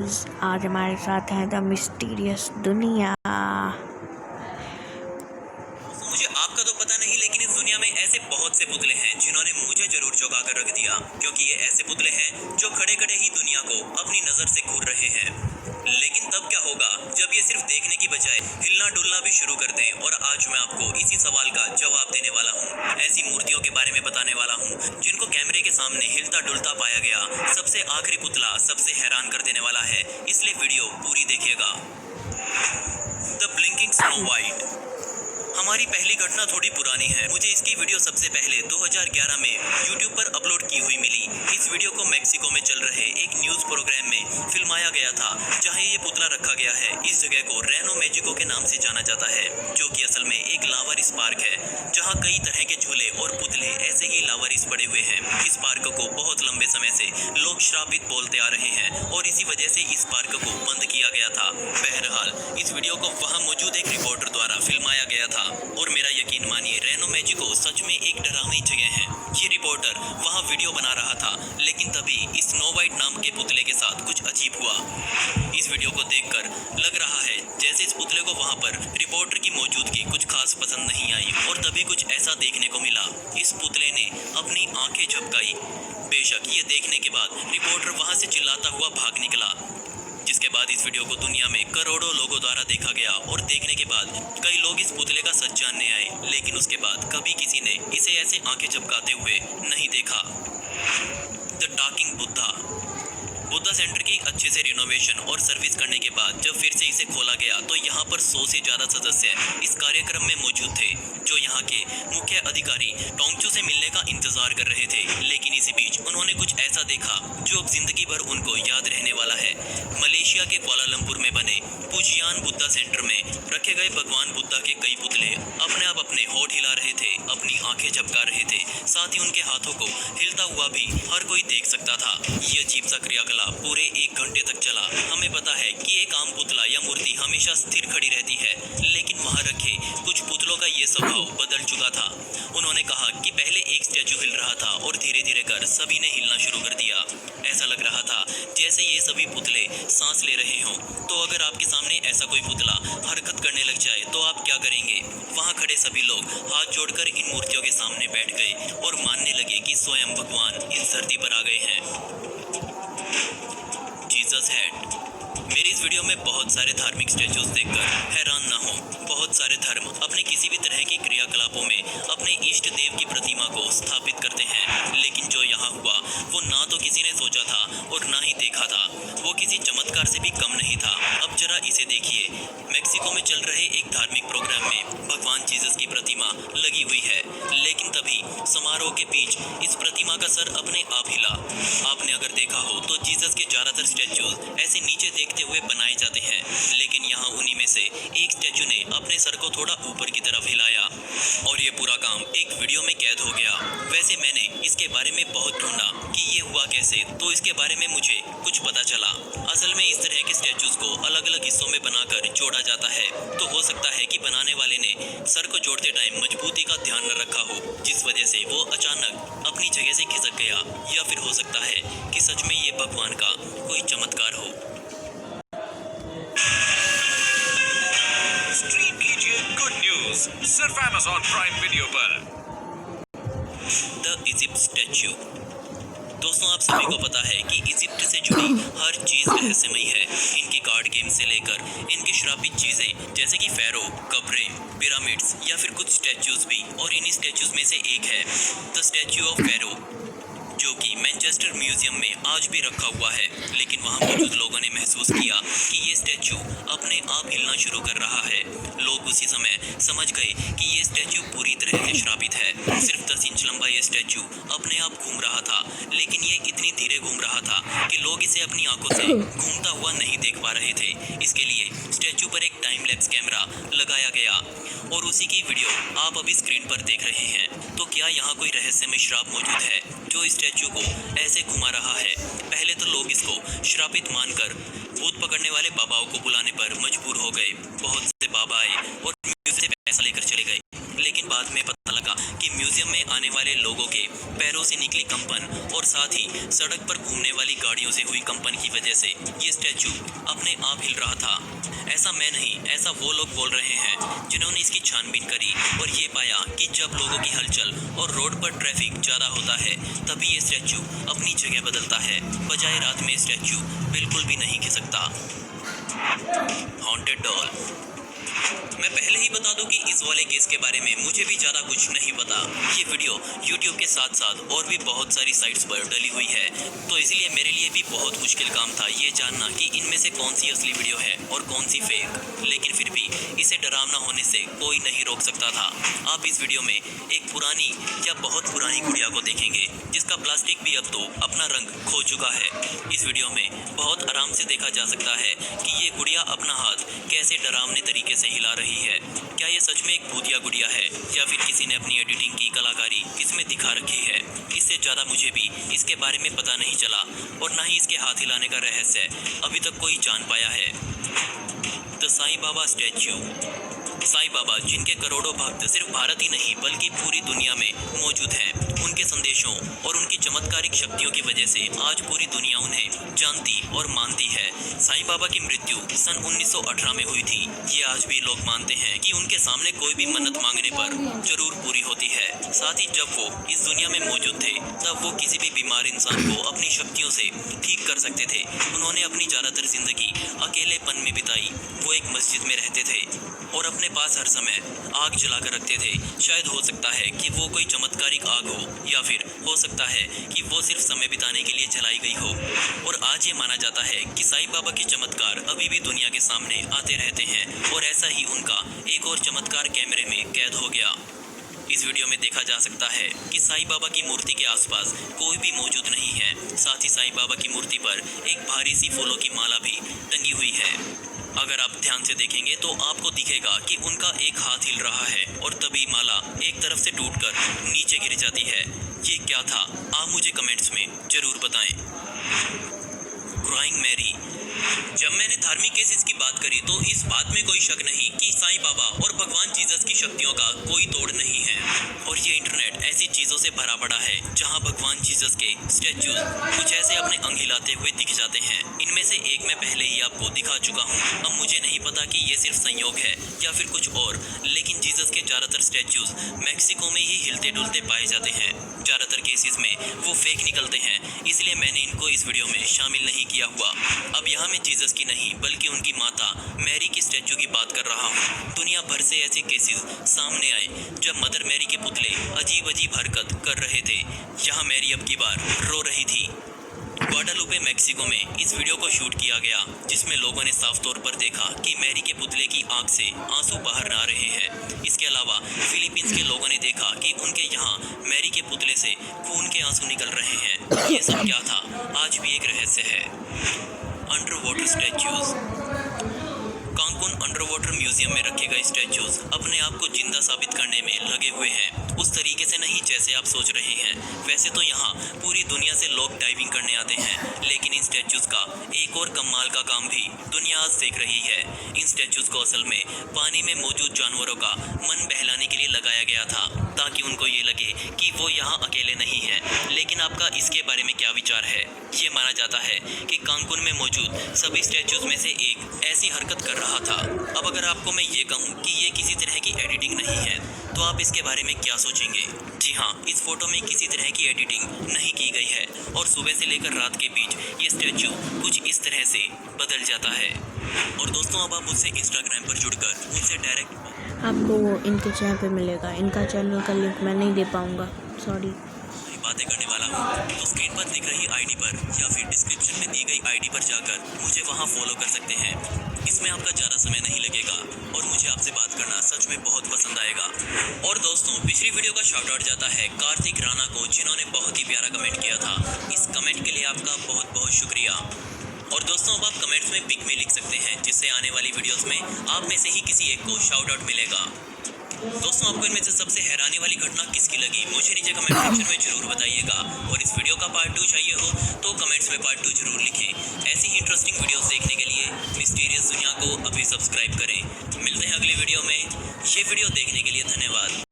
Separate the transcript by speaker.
Speaker 1: आज हमारे साथ है द मिस्टीरियस दुनिया।
Speaker 2: मुझे आपका तो पता नहीं, लेकिन इस दुनिया में ऐसे बहुत से पुतले हैं जिन्होंने मुझे जरूर चौंका कर रख दिया, क्योंकि ये ऐसे पुतले हैं जो खड़े खड़े ही दुनिया को अपनी नजर से घूर रहे हैं। लेकिन तब क्या होगा जब ये सिर्फ देखने की बजाय हिलना डुलना भी शुरू कर दें। और आज मैं आपको इसी सवाल का जवाब देने वाला हूँ। ऐसी मूर्तियों के बारे में बताने वाला हूँ जिनको कैमरे के सामने हिलता डुलता पाया गया। सबसे आखिरी पुतला सबसे हैरान कर देने वाला है, इसलिए वीडियो पूरी देखिएगा। The blinking snow white. हमारी पहली घटना थोड़ी पुरानी है। मुझे इसकी वीडियो सबसे पहले 2011 में YouTube पर अपलोड की हुई मिली। इस वीडियो को मेक्सिको में चल रहे एक न्यूज प्रोग्राम में फिल्माया गया था, जहां ये पुतला रखा गया है। इस जगह को रेनो मेजिको के नाम से जाना जाता है, जो कि असल में एक लावारिस पार्क है, जहां कई तरह के झूले और पुतले ऐसे ही लावारिस पड़े हुए हैं। इस पार्क को बहुत लंबे समय से लोग श्रापित बोलते आ रहे हैं और इसी वजह से इस पार्क को बंद किया गया था। बहरहाल इस वीडियो को वहां मौजूद एक रिपोर्टर द्वारा फिल्माया गया था और मेरा यकीन मानिए, रेनो मेजिको सच में एक डरावनी जगह है। ये रिपोर्टर वहां वीडियो बना रहा था, लेकिन तभी इस स्नो वाइट नाम के पुतले के साथ कुछ अजीब हुआ। इस वीडियो को देखकर लग रहा है जैसे इस पुतले को वहां पर रिपोर्टर की मौजूदगी कुछ खास पसंद नहीं आई और तभी कुछ ऐसा देखने को मिला। इस पुतले ने अपनी आंखें झपकाई। बेशक ये देखने के बाद रिपोर्टर वहां से चिल्लाता हुआ भाग निकला, जिसके बाद इस वीडियो को दुनिया में करोड़ों लोगों द्वारा देखा गया और देखने के बाद कई लोग इस पुतले का सच जानने आए। लेकिन उसके बाद कभी किसी ने इसे ऐसे आंखें झपकाते हुए नहीं देखा। The talking Buddha. Buddha centre की अच्छे से रिनोवेशन और सर्विस करने के बाद जब फिर से इसे खोला गया तो यहाँ पर 100 से ज्यादा सदस्य इस कार्यक्रम में मौजूद थे, जो यहाँ के मुख्य अधिकारी टोंगचू से मिलने का इंतजार कर रहे थे। लेकिन इसी बीच उन्होंने कुछ ऐसा देखा जो अब जिंदगी भर उनको याद रहने वाला है। मलेशिया के कुआलालंपुर में बने पुजियान बुद्धा सेंटर में रखे गए भगवान बुद्धा के कई पुतले अपने आप अपने होठ हिला रहे थे, अपनी आंखें झपका रहे थे, साथ ही उनके हाथों को हिलता हुआ भी हर कोई देख सकता था। ये अजीब सा क्रियाकलाप पूरे 1 घंटे तक चला। हमें पता है कि एक आम पुतला या मूर्ति हमेशा स्थिर खड़ी रहती है, लेकिन वहां रखे कुछ पुतलों का ये स्वभाव बदल चुका था। उन्होंने कहा कि पहले एक स्टैचू हिल रहा था और धीरे धीरे कर सभी ने हिलना शुरू कर दिया। ऐसा लग रहा था जैसे ये सभी पुतले सांस ले रहे हों। तो अगर आपके सामने ऐसा कोई पुतला हरकत करने लग जाए तो आप क्या करेंगे? वहां खड़े सभी लोग हाथ जोड़कर इन मूर्तियों के सामने बैठ गए और मानने लगे कि स्वयं भगवान इस धरती पर आ गए हैं। Jesus head. मेरी इस वीडियो में बहुत सारे धार्मिक स्टैचूज देखकर हैरान ना हो। बहुत सारे धर्म अपने किसी भी तरह की क्रियाकलापों में अपने इष्ट देव की प्रतिमा को स्थापित करते हैं, लेकिन जो यहाँ हुआ वो ना तो किसी ने सोचा था और ना ही देखा था। वो किसी चमत्कार से भी कम नहीं था। अब जरा इसे देखिए। मेक्सिको में चल रहे एक धार्मिक प्रोग्राम में भगवान जीसस की प्रतिमा लगी हुई है, लेकिन तभी समारोह के बीच इस प्रतिमा का सर अपने आप हिला। आपने अगर देखा हो तो जीसस के ज्यादातर स्टैचूज ऐसे नीचे देखते हुए बनाए जाते हैं, लेकिन यहाँ उन्हीं में से एक स्टैचू ने अपने सर को थोड़ा ऊपर की तरफ हिलाया और ये पूरा काम एक वीडियो में कैद हो गया। वैसे मैंने इसके बारे में बहुत ढूंढा कि ये हुआ कैसे, तो इसके बारे में मुझे कुछ पता चला। असल में इस तरह के स्टैचूज को अलग अलग हिस्सों में बनाकर जोड़ा जाता है। तो हो सकता है कि बनाने वाले ने सर को जोड़ते टाइम मजबूती का ध्यान न रखा हो, जिस वजह से वो अचानक अपनी जगह से खिसक गया, या फिर हो सकता है कि सच में ये भगवान का कोई चमत्कार हो।
Speaker 3: स्ट्रीम कीजिए गुड न्यूज सिर्फ Amazon प्राइम वीडियो पर।
Speaker 2: The Egypt statue. दोस्तों, आप सभी को पता है कि इजिप्ट से जुड़ी हर चीज रहस्यमयी है। इनकी कार्ड गेम से लेकर इनकी श्रापित चीजें जैसे कि फेरो, कब्रें, पिरामिड्स या फिर कुछ स्टैच्यूज भी, और इन्हीं स्टैच्यूज में से एक है द स्टैच्यू ऑफ फेरो, जो कि मैनचेस्टर म्यूजियम में आज भी रखा हुआ है। लेकिन वहां मौजूद लोगों ने महसूस किया कि ये स्टैच्यू अपने आप हिलना शुरू कर रहा है। लोग उसी समय समझ गए कि ये स्टैच्यू पूरी तरह से श्रापित है। सिर्फ 10 इंच लंबा ये स्टैच्यू अपने आप घूम रहा था, लेकिन ये इतनी धीरे घूम रहा था कि लोग इसे अपनी आंखों से घूमता हुआ नहीं देख पा रहे थे। इसके लिए स्टैच्यू पर एक टाइम लैप्स कैमरा लगाया गया और उसी की वीडियो आप अभी स्क्रीन पर देख रहे हैं। तो क्या यहाँ कोई रहस्यमय श्राप मौजूद है जो इस स्टैच्यू को ऐसे घुमा रहा है? पहले तो लोग इसको श्रापित मानकर भूत पकड़ने वाले बाबाओं को बुलाने पर मजबूर हो गए। बहुत से बाबा आए और म्यूजियम से पैसा लेकर चले गए, लेकिन बाद में पता लगा कि म्यूजियम में आने वाले लोगों के पैरों से निकली कंपन और साथ ही सड़क पर घूमने वाली गाड़ियों से हुई कंपन की वजह से ये स्टैचू अपने आप हिल रहा था। ऐसा मैं नहीं, ऐसा वो लोग बोल रहे हैं जिन्होंने इसकी छानबीन करी और ये पाया कि जब लोगों की हलचल और रोड पर ट्रैफिक ज़्यादा होता है तभी ये स्टैचू अपनी जगह बदलता है। बजाय रात में स्टैचू बिल्कुल भी नहीं खिसकता। Haunted doll. मैं पहले ही बता दूं कि इस वाले केस के बारे में मुझे भी ज़्यादा कुछ नहीं पता। ये वीडियो YouTube के साथ साथ और भी बहुत सारी साइट्स पर डली हुई है, तो इसलिए मेरे लिए भी बहुत मुश्किल काम था ये जानना कि इनमें से कौन सी असली वीडियो है और कौन सी फेक। लेकिन फिर भी इसे डरावना होने से कोई नहीं रोक सकता था। आप इस वीडियो में एक पुरानी या बहुत पुरानी गुड़िया को देखेंगे जिसका प्लास्टिक भी अब तो अपना रंग खो चुका है। इस वीडियो में बहुत आराम से देखा जा सकता है कि ये गुड़िया अपना हाथ कैसे डरावने तरीके से हिला रही है। क्या ये सच में एक भूतिया गुड़िया है या फिर किसी ने अपनी एडिटिंग की कलाकारी इसमें दिखा रखी है? इससे ज़्यादा मुझे भी इसके बारे में पता नहीं चला और ना ही इसके हाथ हिलाने का रहस्य अभी तक कोई जान पाया है। The Sai Baba statue. साईं बाबा जिनके करोड़ों भक्त सिर्फ भारत ही नहीं बल्कि पूरी दुनिया में मौजूद हैं, उनके संदेशों और उनकी चमत्कारिक शक्तियों की वजह से आज पूरी दुनिया उन्हें जानती और मानती है। साईं बाबा की मृत्यु सन 1918 में हुई थी। ये आज भी लोग मानते हैं कि उनके सामने कोई भी मन्नत मांगने पर जरूर पूरी होती है। साथ ही जब वो इस दुनिया में मौजूद थे तब वो किसी भी बीमार इंसान को अपनी शक्तियों से ठीक कर सकते थे। उन्होंने अपनी ज़्यादातर जिंदगी अकेलेपन में बिताई। वो एक मस्जिद में रहते थे और अपने पास हर समय आग जलाकर रखते थे। शायद हो सकता है कि वो कोई चमत्कारिक आग हो या फिर हो सकता है कि वो सिर्फ समय बिताने के लिए जलाई गई हो। और आज ये माना जाता है कि साईं बाबा के चमत्कार अभी भी दुनिया के सामने आते रहते हैं और ऐसा ही उनका एक और चमत्कार कैमरे में कैद हो गया। इस वीडियो में देखा जा सकता है कि साईं बाबा की मूर्ति के आसपास कोई भी मौजूद नहीं है। साथ ही साईं बाबा की मूर्ति पर एक भारी सी फूलों की माला भी टंगी हुई है। अगर आप ध्यान से देखेंगे तो आपको दिखेगा कि उनका एक हाथ हिल रहा है और तभी माला एक तरफ से टूटकर नीचे गिर जाती है। ये क्या था? आप मुझे कमेंट्स में जरूर बताएं। Crying Mary. जब मैंने धार्मिक केसेस की बात करी तो इस बात में कोई शक नहीं कि साईं बाबा और भगवान जीसस की शक्तियों का कोई तोड़ नहीं है। और ये इंटरनेट ऐसी चीज़ों से भरा पड़ा है जहां भगवान जीसस के स्टैचूज कुछ ऐसे अपने अंग हिलाते हुए दिख जाते हैं। इनमें से एक मैं पहले ही आपको दिखा चुका हूँ। अब मुझे नहीं पता कि ये सिर्फ संयोग है या फिर कुछ और, लेकिन जीसस के ज़्यादातर स्टैचूज मैक्सिको में ही हिलते डुलते पाए जाते हैं। ज़्यादातर केसेस में वो फेक निकलते हैं, इसलिए मैंने इनको इस वीडियो में शामिल नहीं किया हुआ। अब यहाँ मैं जीसस की नहीं बल्कि उनकी माता मैरी की स्टैचू की बात कर रहा हूँ। दुनिया भर से ऐसे केसेस सामने आए जब मदर मैरी के पुतले अजीब अजीब हरकत कर रहे थे। यहाँ मैरी अब की बार रो रही थी। ग्वाडालुपे मैक्सिको में इस वीडियो को शूट किया गया जिसमें लोगों ने साफ तौर पर देखा कि मैरी के पुतले की आंख से आंसू बाहर आ रहे हैं। इसके अलावा फिलीपींस के लोगों ने देखा कि उनके यहाँ मैरी के पुतले से खून के आंसू निकल रहे हैं। ये सब क्या था? आज भी एक रहस्य है। Underwater statues. Cancun underwater museum में रखे गए स्टैचूज अपने आप को जिंदा साबित करने में लगे हुए हैं। उस तरीके से नहीं जैसे आप सोच रहे हैं। वैसे तो यहाँ पूरी दुनिया से लोग डाइविंग करने आते हैं, लेकिन इन स्टैचूज का एक और कमाल का काम भी दुनिया आज देख रही है। इन स्टैचूज को असल में पानी में मौजूद जानवरों का मन बहलाने के लिए लगाया गया था ताकि उनको ये लगे कि वो यहाँ अकेले नहीं है। लेकिन आपका इसके बारे में क्या विचार है? ये माना जाता है कि कांकुन में मौजूद सभी स्टैचूज में से एक ऐसी हरकत कर रहा था। अब अगर आपको मैं ये कहूँ कि ये किसी तरह की एडिटिंग नहीं है तो आप इसके बारे में क्या सोचेंगे? जी हाँ, इस फोटो में किसी तरह की एडिटिंग नहीं की गई है और सुबह से लेकर रात के बीच ये स्टैचू कुछ इस तरह से बदल जाता है। और दोस्तों अब आप मुझसे इंस्टाग्राम पर जुड़कर मुझसे डायरेक्ट
Speaker 1: आपको वो इनके चैनल पे मिलेगा। इनका चैनल का लिंक मैं नहीं दे पाऊँगा, सॉरी।
Speaker 2: बातें करने वाला हूँ तो स्क्रीन पर दिख रही आईडी पर या फिर डिस्क्रिप्शन में दी गई आईडी पर जाकर मुझे वहाँ फॉलो कर सकते हैं। इसमें आपका ज़्यादा समय नहीं लगेगा और मुझे आपसे बात करना सच में बहुत पसंद आएगा। और दोस्तों पिछली वीडियो का शाउट आउट जाता है कार्तिक राणा को, जिन्होंने बहुत ही प्यारा कमेंट किया था। इस कमेंट के लिए आपका बहुत बहुत शुक्रिया। और दोस्तों अब आप कमेंट्स में पिक में लिख सकते हैं जिससे आने वाली वीडियोस में आप में से ही किसी एक को शाउट आउट मिलेगा। दोस्तों आपको इनमें से सबसे हैरानी वाली घटना किसकी लगी मुझे नीचे कमेंट सेक्शन में जरूर बताइएगा। और इस वीडियो का पार्ट 2 चाहिए हो तो कमेंट्स में पार्ट 2 जरूर लिखें। ऐसी ही इंटरेस्टिंग वीडियोस देखने के लिए मिस्टीरियस दुनिया को अभी सब्सक्राइब करें। मिलते हैं अगली वीडियो में। ये वीडियो देखने के लिए धन्यवाद।